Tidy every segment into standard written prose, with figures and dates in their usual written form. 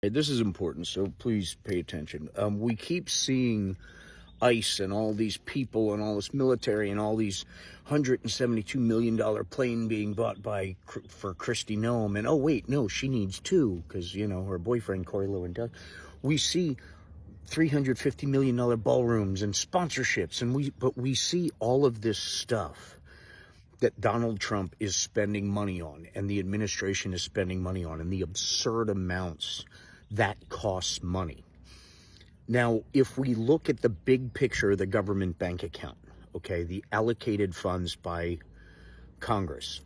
This is important, so please pay attention. We keep seeing ICE and all these people and all this military and all these $172 million plane being bought for Kristi Noem. And oh, wait, no, she needs two because, her boyfriend, Corey Lewandowski. We see $350 million ballrooms and sponsorships, but we see all of this stuff that Donald Trump is spending money on and the administration is spending money on, and the absurd amounts that costs money. Now, if we look at the big picture of the government bank account, okay, the allocated funds by Congress,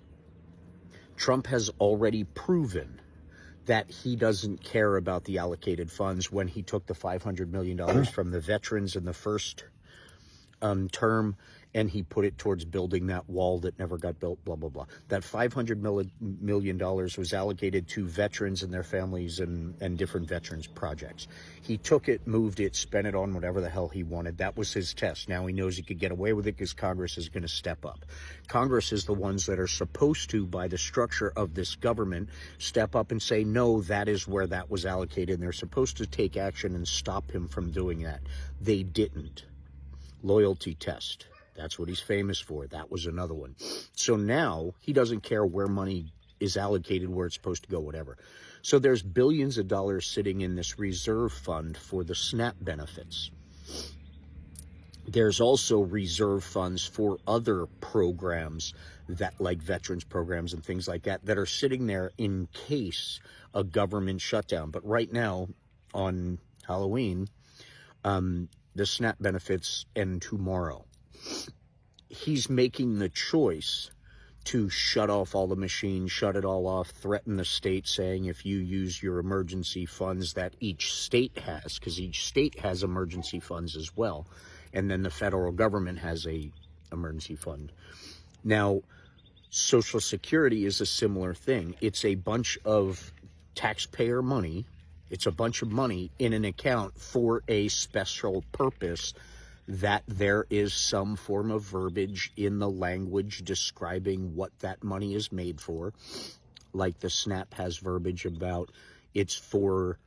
Trump has already proven that he doesn't care about the allocated funds when he took the $500 million from the veterans in the first term, and he put it towards building that wall that never got built, blah, blah, blah. That $500 million was allocated to veterans and their families and different veterans projects. He took it, moved it, spent it on whatever the hell he wanted. That was his test. Now he knows he could get away with it because Congress is going to step up. Congress is the ones that are supposed to, by the structure of this government, step up and say, no, that is where that was allocated. And they're supposed to take action and stop him from doing that. They didn't. Loyalty test. That's what he's famous for. That was another one. So now he doesn't care where money is allocated, where it's supposed to go, whatever. So there's billions of dollars sitting in this reserve fund for the SNAP benefits. There's also reserve funds for other programs that, like veterans programs and things like that, that are sitting there in case a government shutdown. But right now, on Halloween, the SNAP benefits end tomorrow. He's making the choice to shut off all the machines, shut it all off, threaten the state, saying if you use your emergency funds that each state has, because each state has emergency funds as well, and then the federal government has a emergency fund. Now, Social Security is a similar thing. It's a bunch of taxpayer money. It's a bunch of money in an account for a special purpose, that there is some form of verbiage in the language describing what that money is made for. Like the SNAP has verbiage about it's for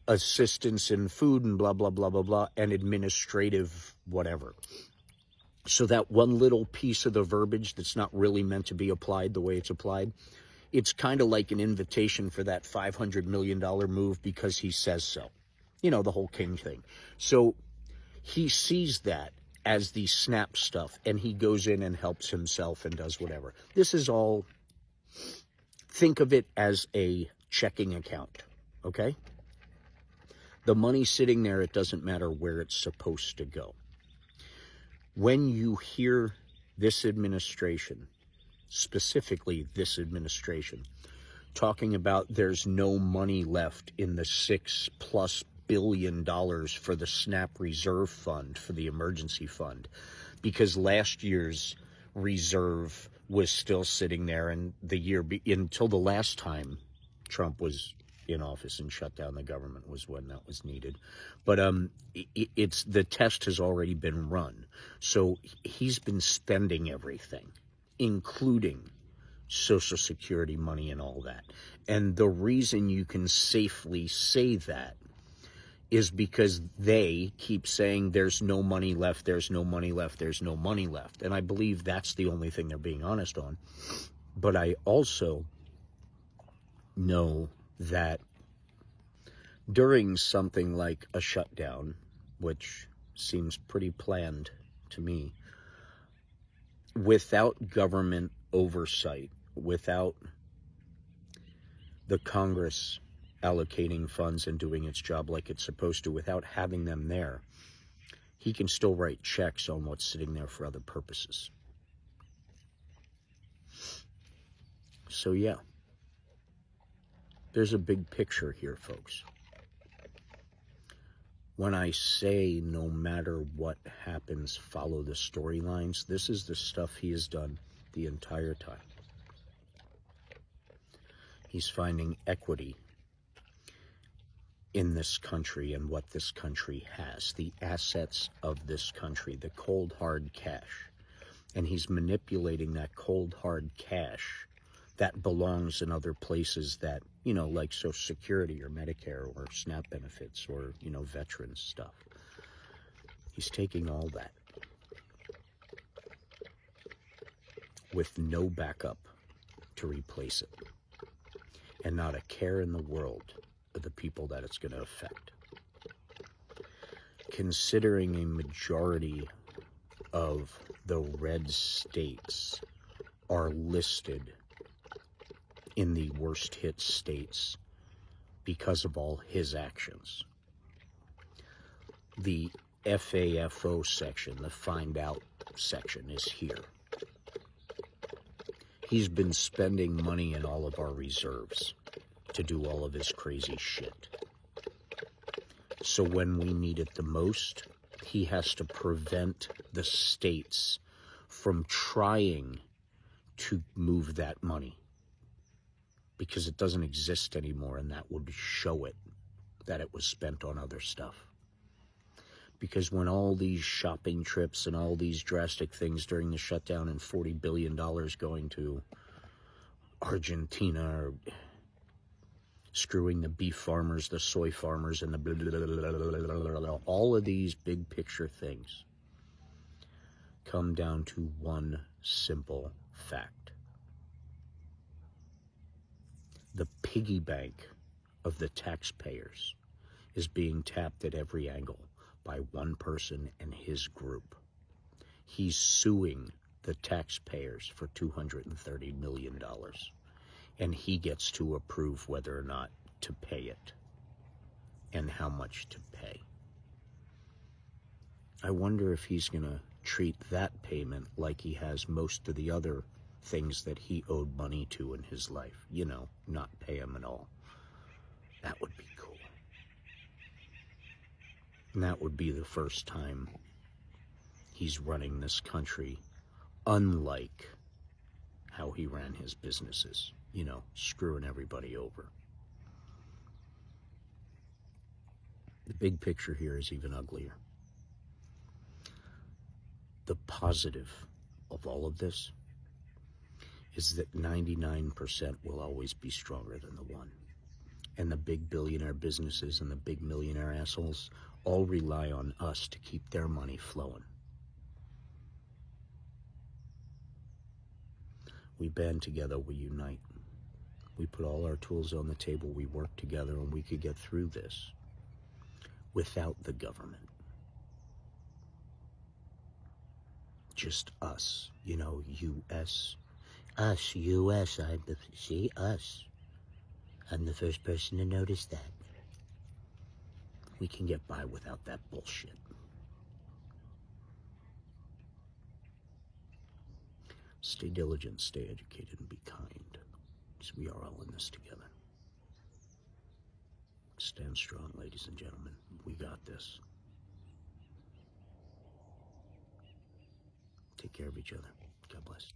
assistance in food and blah, blah, blah, blah, blah, and administrative whatever. So that one little piece of the verbiage that's not really meant to be applied the way it's applied, it's kind of like an invitation for that $500 million move because he says so. The whole King thing. So he sees that as the SNAP stuff, and he goes in and helps himself and does whatever. This is all, think of it as a checking account, okay? The money sitting there, it doesn't matter where it's supposed to go. When you hear this administration, specifically this administration, talking about there's no money left in the $6+ billion for the SNAP reserve fund, for the emergency fund, because last year's reserve was still sitting there, and until the last time Trump was in office and shut down the government was when that was needed. But it's the test has already been run. So he's been spending everything, including Social Security money and all that. And the reason you can safely say that is because they keep saying there's no money left, there's no money left, there's no money left. And I believe that's the only thing they're being honest on. But I also know that during something like a shutdown, which seems pretty planned to me, without government oversight, without the Congress allocating funds and doing its job like it's supposed to, without having them there, he can still write checks on what's sitting there for other purposes. So yeah, there's a big picture here, folks. When I say no matter what happens, follow the storylines, this is the stuff he has done the entire time. He's finding equity in this country and what this country has, the assets of this country, the cold hard cash. And he's manipulating that cold hard cash that belongs in other places that, you know, like Social Security or Medicare or SNAP benefits or, you know, veterans stuff. He's taking all that with no backup to replace it, and not a care in the world of the people that it's going to affect. Considering a majority of the red states are listed in the worst hit states because of all his actions. The FAFO section, the find out section, is here. He's been spending money in all of our reserves to do all of his crazy shit. So when we need it the most, he has to prevent the states from trying to move that money, because it doesn't exist anymore, and that would show it that it was spent on other stuff. Because when all these shopping trips and all these drastic things during the shutdown and $40 billion going to Argentina, or screwing the beef farmers, the soy farmers, and the blah, blah, blah, blah, blah, blah, all of these big picture things come down to one simple fact. The piggy bank of the taxpayers is being tapped at every angle by one person and his group. He's suing the taxpayers for $230 million, and he gets to approve whether or not to pay it and how much to pay. I wonder if he's going to treat that payment like he has most of the other things that he owed money to in his life. You know, not pay him at all. That would be cool. And that would be the first time he's running this country unlike how he ran his businesses, you know, screwing everybody over. The big picture here is even uglier. The positive of all of this is that 99% will always be stronger than the 1. And the big billionaire businesses and the big millionaire assholes all rely on us to keep their money flowing. We band together, we unite. We put all our tools on the table, we work together, and we could get through this without the government. Just us, you know, U.S. Us, U.S., see, us. I'm the first person to notice that. We can get by without that bullshit. Stay diligent, stay educated, and be kind, because we are all in this together. Stand strong, ladies and gentlemen. We got this. Take care of each other. God bless.